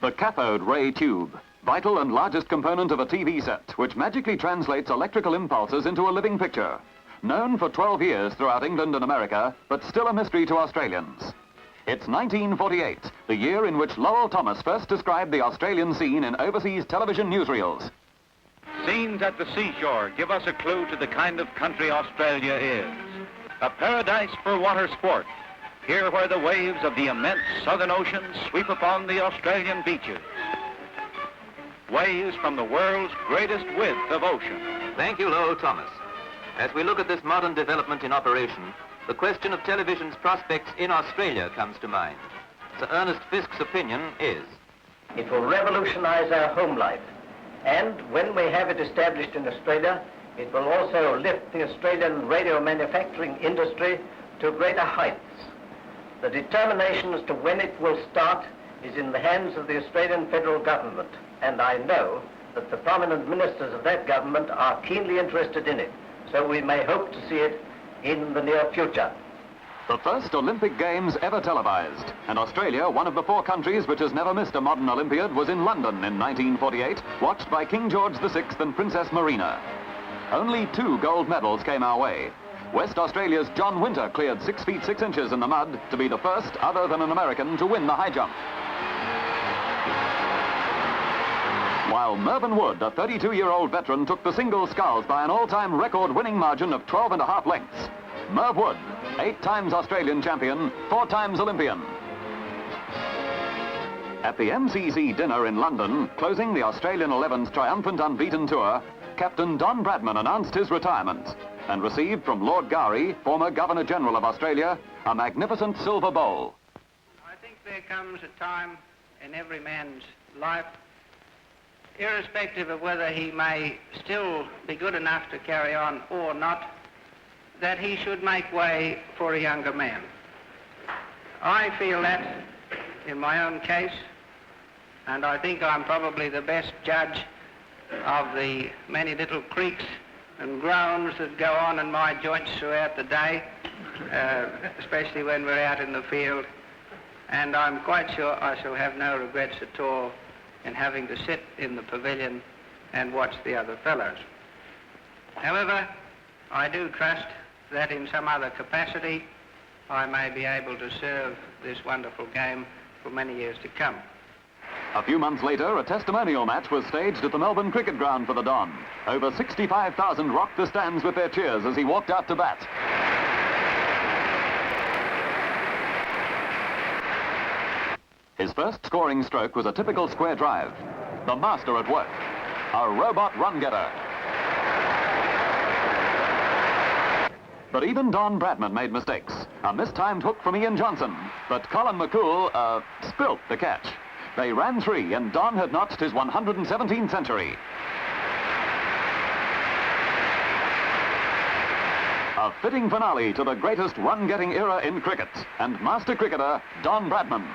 The cathode ray tube, vital and largest component of a TV set, which magically translates electrical impulses into a living picture. Known for 12 years throughout England and America, but still a mystery to Australians. It's 1948, the year in which Lowell Thomas first described the Australian scene in overseas television newsreels. Scenes at the seashore give us a clue to the kind of country Australia is. A paradise for water sport, here where the waves of the immense Southern Ocean sweep upon the Australian beaches. Waves from the world's greatest width of ocean. Thank you, Lowell Thomas. As we look at this modern development in operation, the question of television's prospects in Australia comes to mind. Sir Ernest Fiske's opinion is, it will revolutionize our home life. And when we have it established in Australia, it will also lift the Australian radio manufacturing industry to greater heights. The determination as to when it will start is in the hands of the Australian federal government, and I know that the prominent ministers of that government are keenly interested in it, so we may hope to see it in the near future. The first Olympic Games ever televised, and Australia, one of the 4 countries which has never missed a modern Olympiad, was in London in 1948, watched by King George VI and Princess Marina. Only 2 gold medals came our way. West Australia's John Winter cleared 6 feet 6 inches in the mud to be the first, other than an American, to win the high jump. While Mervyn Wood, a 32-year-old veteran, took the single sculls by an all-time record-winning margin of 12.5 lengths. Merv Wood, 8 times Australian champion, 4 times Olympian. At the MCC dinner in London, closing the Australian 11's triumphant unbeaten tour, Captain Don Bradman announced his retirement and received from Lord Gowrie, former Governor-General of Australia, a magnificent silver bowl. I think there comes a time in every man's life, irrespective of whether he may still be good enough to carry on or not, that he should make way for a younger man. I feel that in my own case, and I think I'm probably the best judge of the many little creaks and groans that go on in my joints throughout the day, especially when we're out in the field, and I'm quite sure I shall have no regrets at all in having to sit in the pavilion and watch the other fellows. However, I do trust that in some other capacity I may be able to serve this wonderful game for many years to come. A few months later, a testimonial match was staged at the Melbourne Cricket Ground for the Don. Over 65,000 rocked the stands with their cheers as he walked out to bat. His first scoring stroke was a typical square drive. The master at work. A robot run-getter. But even Don Bradman made mistakes. A mistimed hook from Ian Johnson. But Colin McCool, spilt the catch. They ran 3, and Don had notched his 117th century. A fitting finale to the greatest run-getting era in cricket, and master cricketer Don Bradman.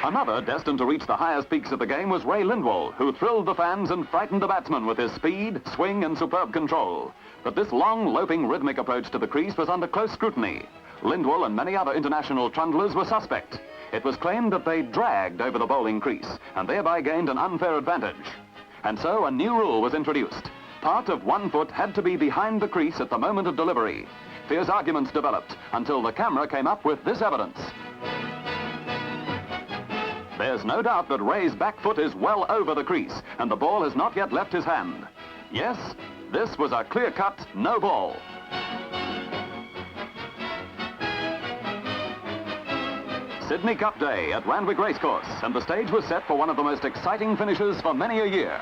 Another destined to reach the highest peaks of the game was Ray Lindwall, who thrilled the fans and frightened the batsmen with his speed, swing, and superb control. But this long, loping, rhythmic approach to the crease was under close scrutiny. Lindwall and many other international trundlers were suspect. It was claimed that they dragged over the bowling crease and thereby gained an unfair advantage. And so a new rule was introduced. Part of one foot had to be behind the crease at the moment of delivery. Fierce arguments developed until the camera came up with this evidence. There's no doubt that Ray's back foot is well over the crease and the ball has not yet left his hand. Yes, this was a clear-cut no ball. Sydney Cup Day at Randwick Racecourse, and the stage was set for one of the most exciting finishes for many a year.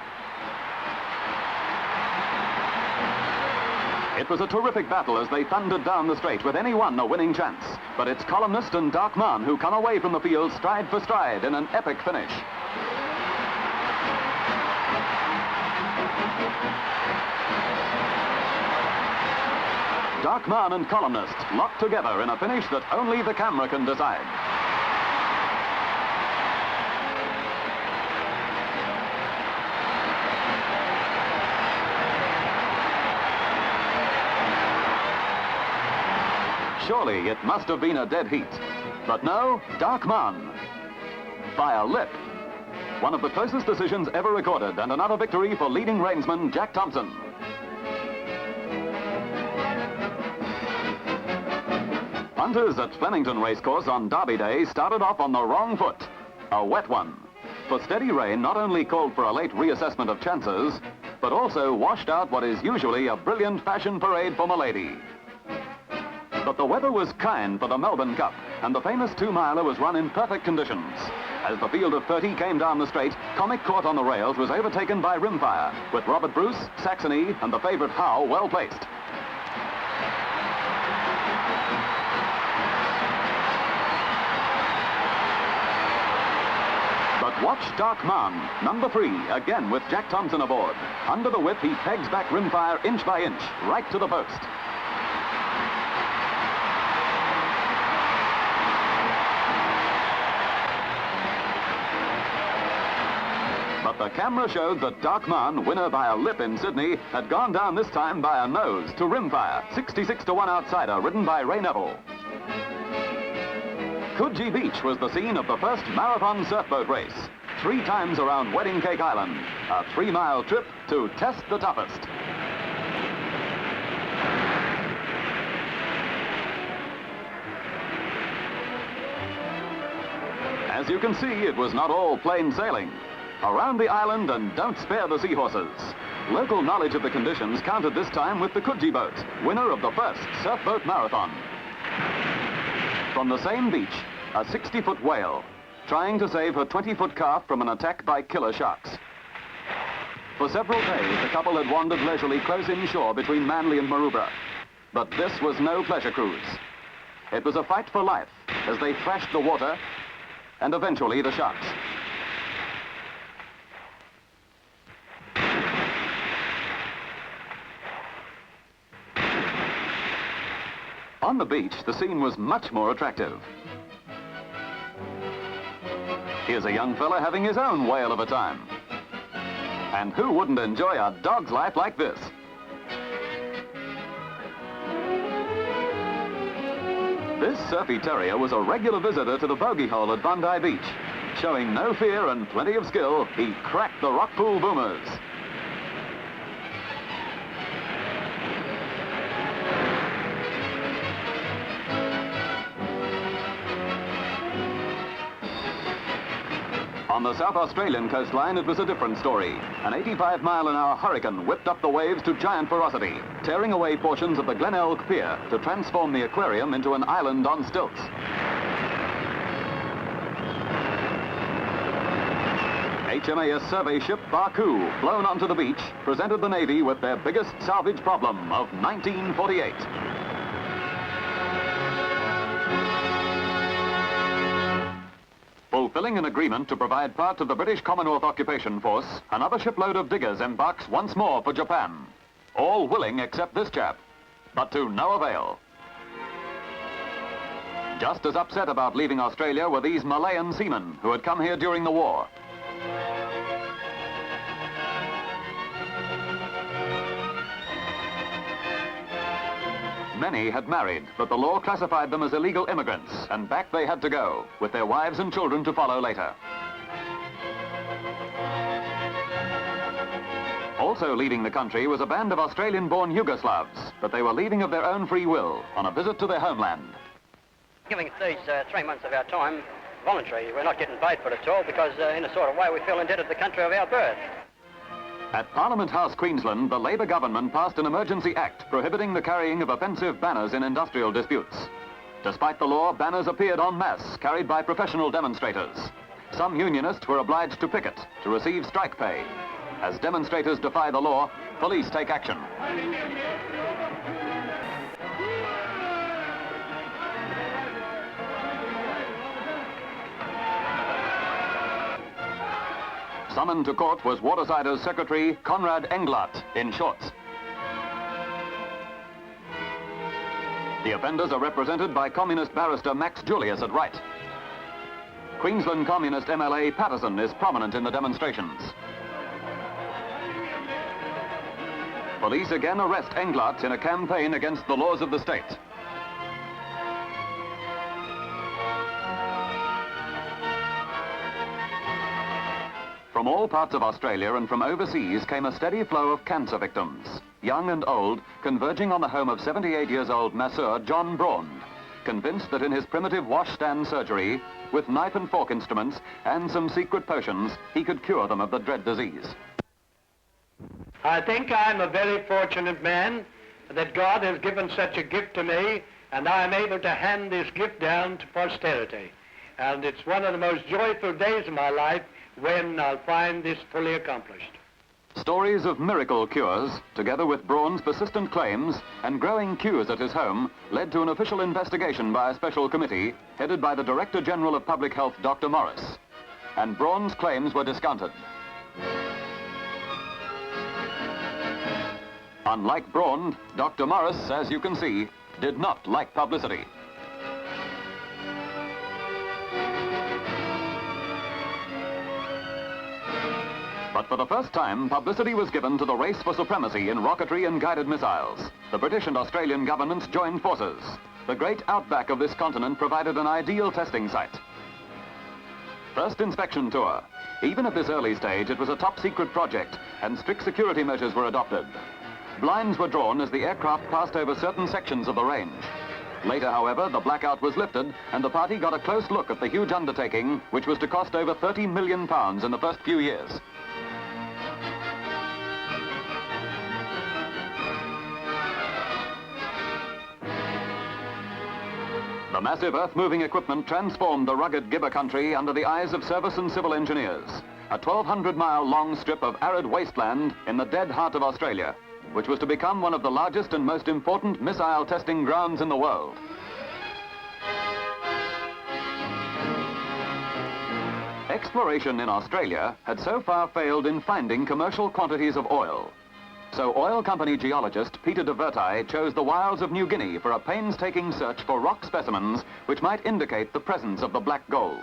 It was a terrific battle as they thundered down the straight with any one a winning chance. But it's columnist and Dark Man who come away from the field stride for stride in an epic finish. Dark Man and columnist locked together in a finish that only the camera can decide. Surely it must have been a dead heat. But no, Dark Man. by a lip. One of the closest decisions ever recorded, and another victory for leading reinsman Jack Thompson. Hunters at Flemington Racecourse on Derby Day started off on the wrong foot, a wet one. For steady rain not only called for a late reassessment of chances, but also washed out what is usually a brilliant fashion parade for Milady. But the weather was kind for the Melbourne Cup, and the famous 2-miler was run in perfect conditions. As the field of 30 came down the straight, Comic caught on the rails was overtaken by Rimfire, with Robert Bruce, Saxony, and the favourite Howe well placed. But watch Dark Man, number 3, again with Jack Thompson aboard. Under the whip, he pegs back Rimfire inch by inch, right to the post. But the camera showed that Dark Man, winner by a lip in Sydney, had gone down this time by a nose to Rimfire, 66-1 outsider, ridden by Ray Neville. Coogee Beach was the scene of the first marathon surfboat race, 3 times around Wedding Cake Island, a 3-mile trip to test the toughest. As you can see, it was not all plain sailing. Around the island, and don't spare the seahorses. Local knowledge of the conditions counted this time with the Coogee boat, winner of the first surfboat marathon. From the same beach, a 60-foot whale, trying to save her 20-foot calf from an attack by killer sharks. For several days, the couple had wandered leisurely close inshore between Manly and Maroubra. But this was no pleasure cruise. It was a fight for life as they thrashed the water and eventually the sharks. On the beach, the scene was much more attractive. Here's a young fella having his own whale of a time. And who wouldn't enjoy a dog's life like this? This surfy terrier was a regular visitor to the bogey hole at Bondi Beach. Showing no fear and plenty of skill, he cracked the rock pool boomers. On the South Australian coastline, it was a different story. An 85-mile-an-hour hurricane whipped up the waves to giant ferocity, tearing away portions of the Glenelg Pier to transform the aquarium into an island on stilts. HMAS survey ship Baku, blown onto the beach, presented the Navy with their biggest salvage problem of 1948. Fulfilling an agreement to provide part of the British Commonwealth occupation force, another shipload of diggers embarks once more for Japan. All willing except this chap, but to no avail. Just as upset about leaving Australia were these Malayan seamen who had come here during the war. Many had married, but the law classified them as illegal immigrants, and back they had to go, with their wives and children to follow later. Also leaving the country was a band of Australian-born Yugoslavs, but they were leaving of their own free will, on a visit to their homeland. Giving these 3 months of our time voluntary. We're not getting paid for it at all, because in a sort of way we feel indebted to the country of our birth. At Parliament House, Queensland, the Labour government passed an emergency act prohibiting the carrying of offensive banners in industrial disputes. Despite the law, banners appeared en masse, carried by professional demonstrators. Some unionists were obliged to picket to receive strike pay. As demonstrators defy the law, police take action. Summoned to court was Watersider's secretary, Conrad Englert, in shorts. The offenders are represented by Communist barrister Max Julius at right. Queensland Communist MLA Patterson is prominent in the demonstrations. Police again arrest Englert in a campaign against the laws of the state. From all parts of Australia and from overseas came a steady flow of cancer victims, young and old, converging on the home of 78-years-old masseur John Braund, convinced that in his primitive washstand surgery, with knife and fork instruments and some secret potions, he could cure them of the dread disease. I think I'm a very fortunate man that God has given such a gift to me, and I'm able to hand this gift down to posterity. And it's one of the most joyful days of my life when I'll find this fully accomplished. Stories of miracle cures, together with Braund's persistent claims and growing queues at his home, led to an official investigation by a special committee headed by the Director General of Public Health, Dr. Morris. And Braund's claims were discounted. Unlike Braund, Dr. Morris, as you can see, did not like publicity. But for the first time, publicity was given to the race for supremacy in rocketry and guided missiles. The British and Australian governments joined forces. The great outback of this continent provided an ideal testing site. First inspection tour. Even at this early stage, it was a top-secret project, and strict security measures were adopted. Blinds were drawn as the aircraft passed over certain sections of the range. Later, however, the blackout was lifted, and the party got a close look at the huge undertaking, which was to cost over £30 million in the first few years. The massive earth-moving equipment transformed the rugged Gibber country under the eyes of service and civil engineers. A 1,200-mile-long strip of arid wasteland in the dead heart of Australia, which was to become one of the largest and most important missile testing grounds in the world. Exploration in Australia had so far failed in finding commercial quantities of oil. So oil company geologist Peter de Vertij chose the wilds of New Guinea for a painstaking search for rock specimens which might indicate the presence of the black gold.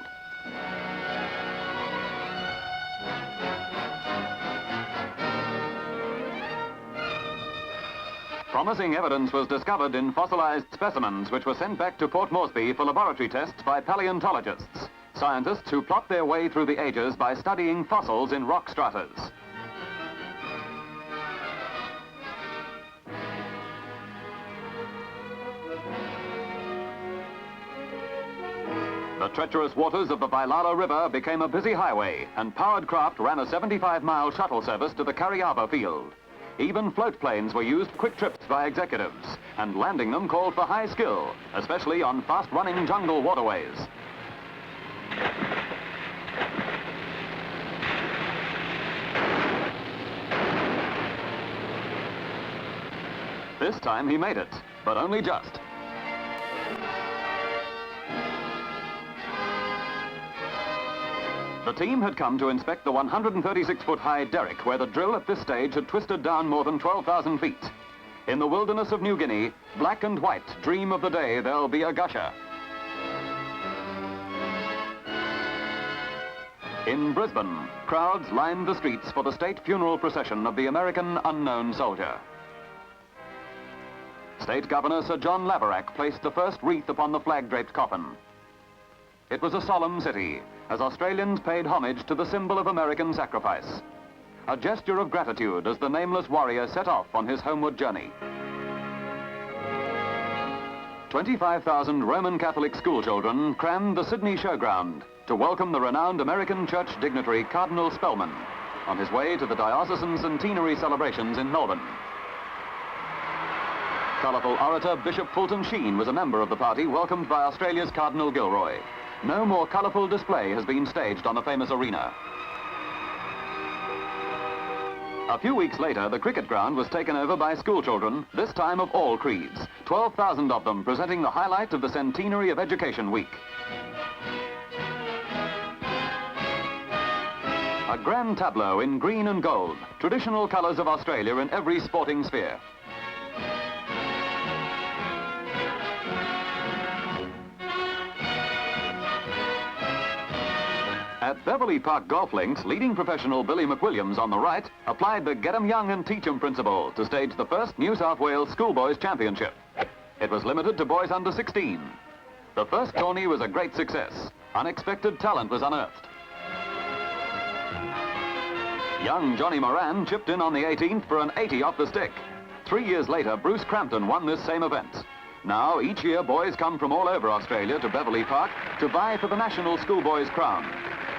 Promising evidence was discovered in fossilized specimens which were sent back to Port Moresby for laboratory tests by paleontologists, scientists who plot their way through the ages by studying fossils in rock stratas. The treacherous waters of the Vailala River became a busy highway, and powered craft ran a 75-mile shuttle service to the Cariaba field. Even float planes were used quick trips by executives, and landing them called for high skill, especially on fast-running jungle waterways. This time he made it, but only just. The team had come to inspect the 136-foot-high derrick where the drill at this stage had twisted down more than 12,000 feet. In the wilderness of New Guinea, black and white dream of the day there'll be a gusher. In Brisbane, crowds lined the streets for the state funeral procession of the American unknown soldier. State Governor Sir John Laverack placed the first wreath upon the flag-draped coffin. It was a solemn city, as Australians paid homage to the symbol of American sacrifice. A gesture of gratitude as the nameless warrior set off on his homeward journey. 25,000 Roman Catholic schoolchildren crammed the Sydney showground to welcome the renowned American church dignitary Cardinal Spellman on his way to the diocesan centenary celebrations in Melbourne. Colourful orator Bishop Fulton Sheen was a member of the party welcomed by Australia's Cardinal Gilroy. No more colourful display has been staged on the famous arena. A few weeks later, the cricket ground was taken over by schoolchildren, this time of all creeds, 12,000 of them presenting the highlight of the centenary of Education Week. A grand tableau in green and gold, traditional colours of Australia in every sporting sphere. At Beverley Park Golf Links, leading professional Billy McWilliams on the right applied the Get 'em Young and Teach 'em principle to stage the first New South Wales Schoolboys Championship. It was limited to boys under 16. The first tourney was a great success. Unexpected talent was unearthed. Young Johnny Moran chipped in on the 18th for an 80 off the stick. 3 years later, Bruce Crampton won this same event. Now, each year, boys come from all over Australia to Beverley Park to vie for the National Schoolboys Crown.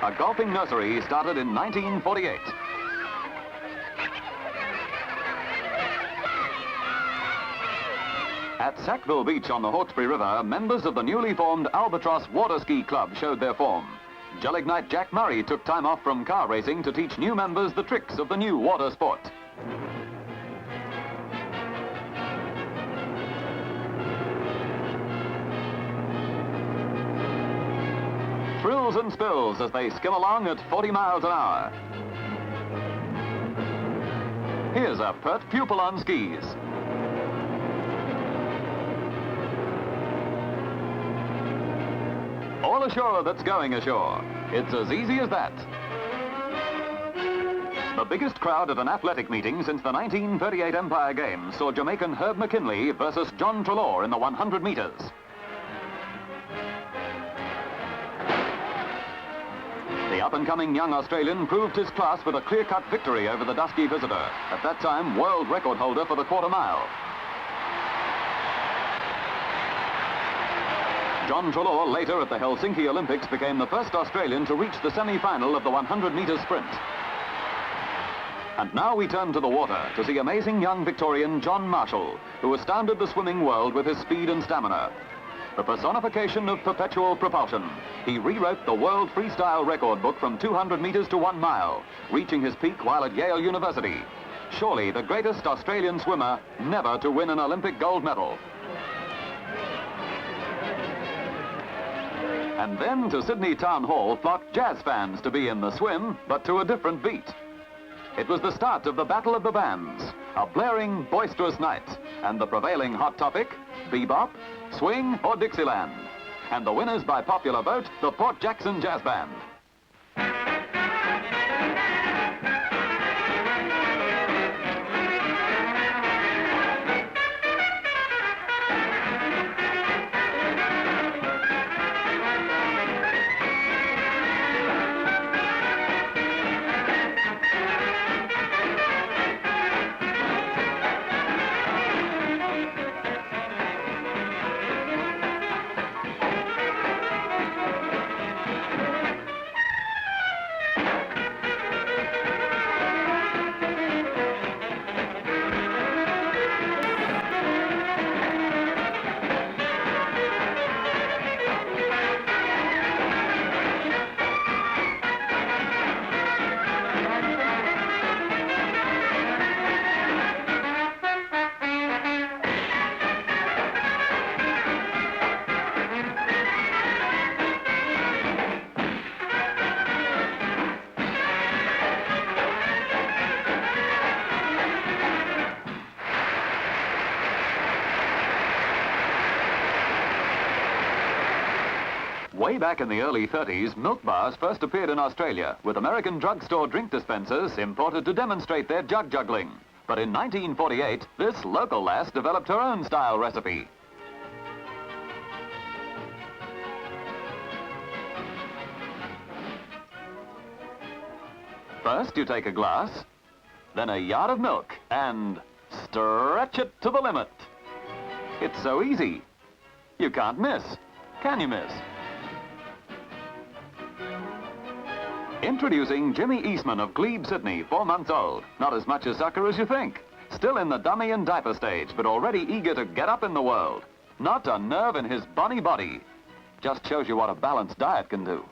A golfing nursery started in 1948. At Sackville Beach on the Hawkesbury River, members of the newly formed Albatross Water Ski Club showed their form. Gelignite Jack Murray took time off from car racing to teach new members the tricks of the new water sport. Thrills and spills as they skim along at 40 miles an hour. Here's a pert pupil on skis. All ashore that's going ashore. It's as easy as that. The biggest crowd at an athletic meeting since the 1938 Empire Games saw Jamaican Herb McKinley versus John Treloar in the 100 meters. The up-and-coming young Australian proved his class with a clear-cut victory over the dusky visitor, at that time world record holder for the quarter mile. John Treloar, later at the Helsinki Olympics, became the first Australian to reach the semi-final of the 100-meter sprint. And now we turn to the water to see amazing young Victorian John Marshall, who astounded the swimming world with his speed and stamina. The personification of perpetual propulsion, he rewrote the world freestyle record book from 200 meters to 1 mile, reaching his peak while at Yale University. Surely the greatest Australian swimmer never to win an Olympic gold medal. And then to Sydney Town Hall flocked jazz fans to be in the swim, but to a different beat. It was the start of the Battle of the Bands, a blaring, boisterous night, and the prevailing hot topic, bebop, swing or Dixieland. And the winners by popular vote, the Port Jackson Jazz Band. Way back in the early 30s, milk bars first appeared in Australia, with American drugstore drink dispensers imported to demonstrate their jug juggling. But in 1948, this local lass developed her own style recipe. First, you take a glass, then a yard of milk, and stretch it to the limit. It's so easy. You can't miss. Can you miss? Introducing Jimmy Eastman of Glebe, Sydney, 4 months old. Not as much a sucker as you think. Still in the dummy and diaper stage, but already eager to get up in the world. Not a nerve in his bonny body. Just shows you what a balanced diet can do.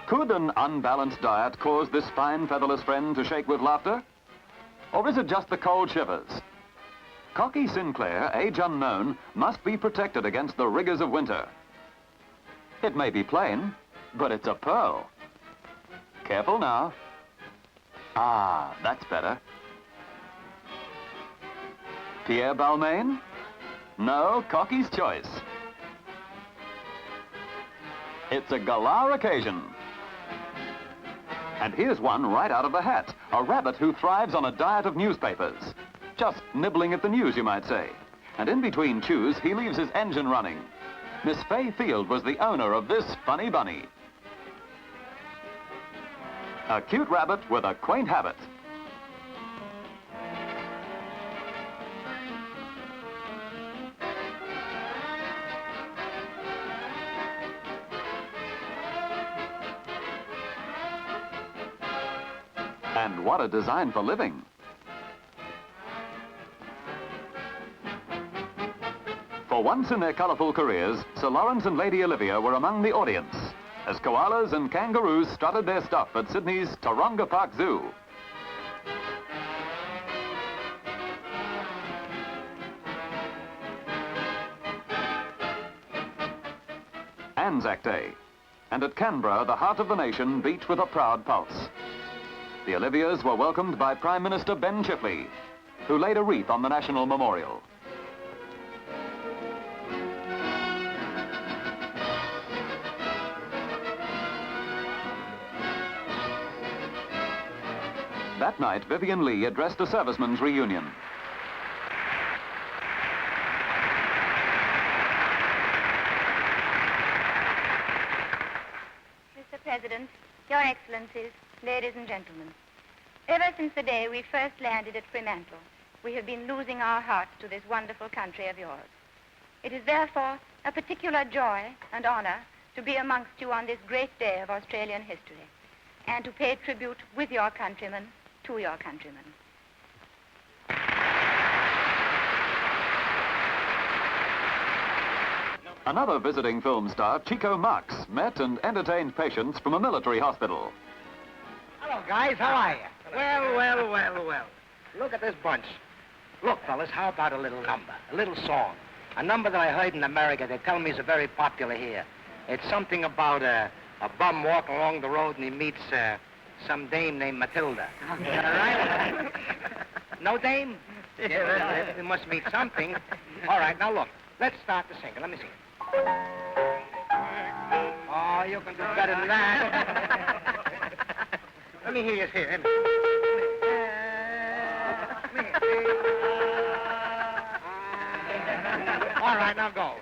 Could an unbalanced diet cause this fine featherless friend to shake with laughter? Or is it just the cold shivers? Cocky Sinclair, age unknown, must be protected against the rigors of winter. It may be plain, but it's a pearl. Careful now. Ah, that's better. Pierre Balmain? No, Cocky's choice. It's a galah occasion. And here's one right out of the hat, a rabbit who thrives on a diet of newspapers. Just nibbling at the news, you might say. And in between chews, he leaves his engine running. Miss Fay Field was the owner of this funny bunny. A cute rabbit with a quaint habit. And what a design for living. For once in their colourful careers, Sir Lawrence and Lady Olivia were among the audience as koalas and kangaroos strutted their stuff at Sydney's Taronga Park Zoo. Anzac Day, and at Canberra, the heart of the nation beat with a proud pulse. The Olivias were welcomed by Prime Minister Ben Chifley, who laid a wreath on the National Memorial. That night, Vivian Lee addressed a servicemen's reunion. Mr. President, Your Excellencies, ladies and gentlemen, ever since the day we first landed at Fremantle, we have been losing our hearts to this wonderful country of yours. It is therefore a particular joy and honor to be amongst you on this great day of Australian history and to pay tribute with your countrymen to your countrymen. Another visiting film star, Chico Marx, met and entertained patients from a military hospital. Hello, guys. How are you? Well. Look at this bunch. Look, fellas, how about a little number, a little song? A number that I heard in America. They tell me is very popular here. It's something about a bum walking along the road and he meets some dame named Matilda. All right? No dame? Yeah, it must mean something. All right, now look. Let's start the singing. Let me see. Oh, you can do better than that. Let me hear you here. Let me. All right, now go.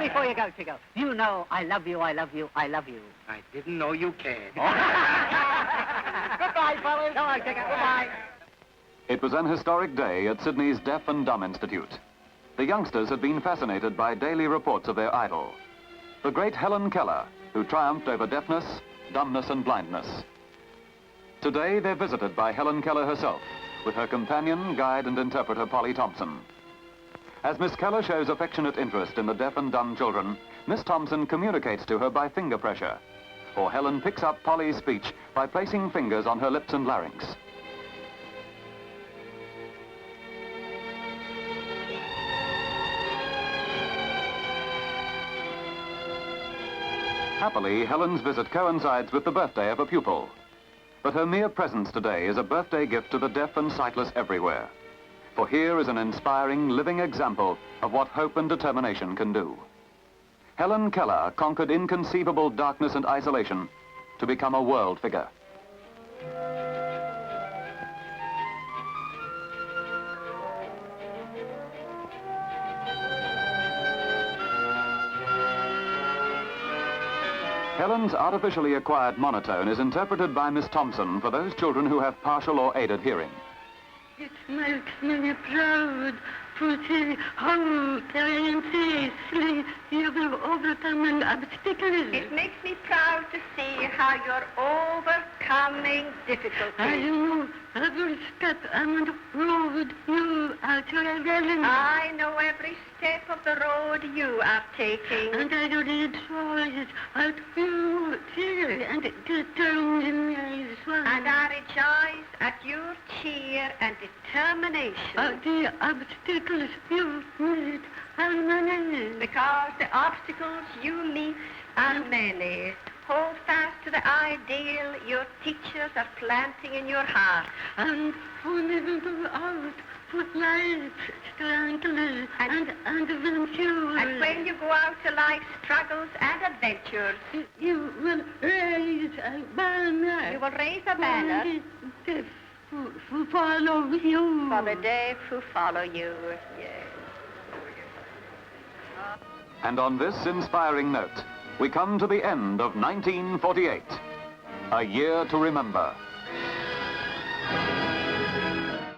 Before you go, Chico, you know I love you, I love you, I love you. I didn't know you cared. Goodbye, fellas. Come on, Chico. Goodbye. It was an historic day at Sydney's Deaf and Dumb Institute. The youngsters had been fascinated by daily reports of their idol, the great Helen Keller, who triumphed over deafness, dumbness and blindness. Today, they're visited by Helen Keller herself, with her companion, guide and interpreter Polly Thompson. As Miss Keller shows affectionate interest in the deaf and dumb children, Miss Thompson communicates to her by finger pressure, or Helen picks up Polly's speech by placing fingers on her lips and larynx. Happily, Helen's visit coincides with the birthday of a pupil. But her mere presence today is a birthday gift to the deaf and sightless everywhere. For here is an inspiring, living example of what hope and determination can do. Helen Keller conquered inconceivable darkness and isolation to become a world figure. Helen's artificially acquired monotone is interpreted by Miss Thompson for those children who have partial or aided hearing. It makes me proud to see how seriously you have overcome an obstacle. It makes me proud to see how you're overcome becoming difficulty. I know every step on the road you are traveling. I know every step of the road you are taking. And I rejoice at you cheer and determination. And I rejoice at your cheer and determination. The obstacles you meet are many. Because the obstacles you meet are many. Hold fast to the ideal your teachers are planting in your heart. And when you go out for life, strangely and adventures. And when you go out to life's struggles and adventures, you will raise a banner. You will raise a banner. Who follow you. For the deaf who follow you. Yes. And on this inspiring note, we come to the end of 1948. A year to remember.